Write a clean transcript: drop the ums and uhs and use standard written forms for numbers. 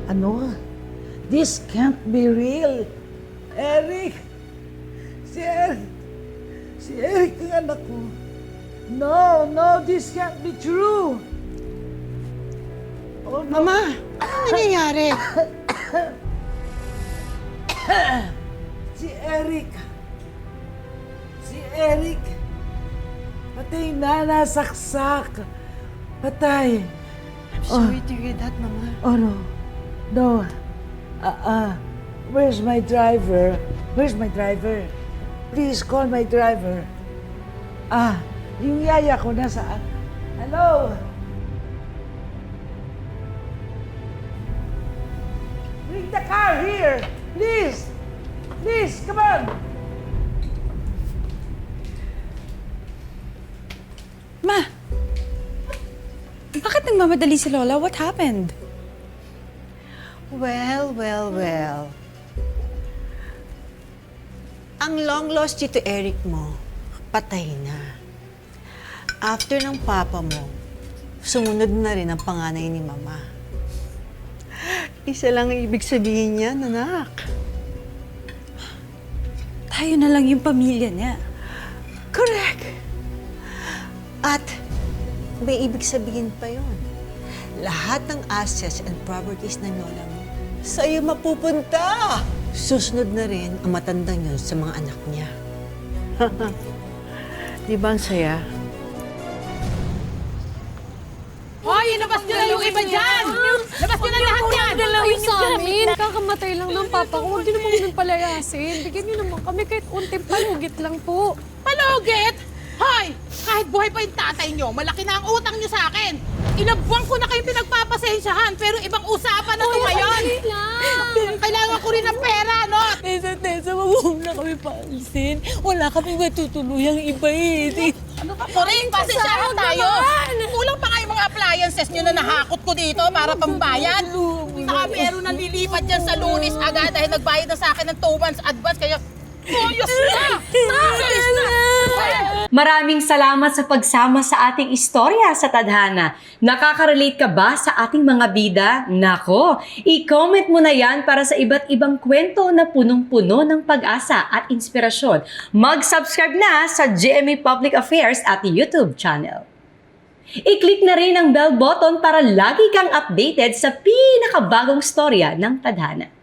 Ano? This can't be real. Eric! Si Eric! Si Eric ang anak ko. No, this can't be true. Oh, no. Mama, ano nangyayari? Si Eric. Si Eric. Patay na, nasaksak. Patay. I'm sorry to hear that, Mama. Oh, no. No. Where's my driver? Where's my driver? Please call my driver. Yung yaya ko nasaan? Hello? Bring the car here! Please! Please, come on! Ma! Bakit nagmamadali si Lola? What happened? Well. Ang long lost Tito Eric mo, patay na. After ng papa mo, sumunod na rin ang panganay ni Mama. Isa lang ang ibig sabihin niyan, anak. Tayo na lang yung pamilya niya. Correct. At may ibig sabihin pa yon. Lahat ng assets and properties ng lola mo, sa'yo mapupunta. Susunod na rin ang matandang yun sa mga anak niya. Di ba ang saya? Hoy, ilabas nyo na yung iba dyan! Labas nyo na lahat yan! Dalawin sa amin. Kakamatay lang ng papa ko. Huwag niyo naman kami palayasin. Bigyan niyo naman kami kahit unting palugit lang po. Palugit! Hoy! Kahit buhay pa yung tatay nyo, malaki na ang utang nyo sa akin! Ilang buwan ko na kayong pinagpapasensyahan, pero ibang usapan na ito ngayon! Kailangan ko rin ng pera, no? Tessa, wag na kami paalisin. Wala kami matutuluyang iba eh. Ano ka po rin? Pasensyahan tayo! Kulang pa nga yung mga appliances nyo na nahakot ko dito para pambayad. Saka meron nang lilipat dyan sa Lunis agad dahil nagbayad na sa akin ng 2 months advance, kaya Ayos na! Ayos na! Maraming salamat sa pagsama sa ating istorya sa Tadhana. Nakaka-relate ka ba sa ating mga bida? Nako, i-comment mo na yan para sa iba't ibang kwento na punong-puno ng pag-asa at inspirasyon. Mag-subscribe na sa GMA Public Affairs at YouTube channel. I-click na rin ang bell button para lagi kang updated sa pinakabagong storya ng Tadhana.